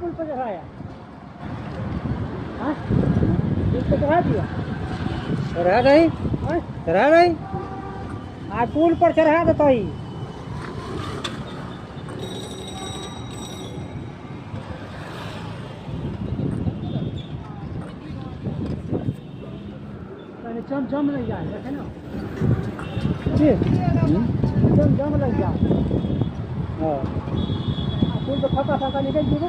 पुल पर चढ़ाया? हाँ, पुल पर चढ़ा दिया? चढ़ा नहीं, हाँ? चढ़ा नहीं। आज पुल पर चढ़ा देता ही। जम लग जाए, देखे ना जम लग जाए। हाँ, पुल तो फटा फटा निकल जाएगा।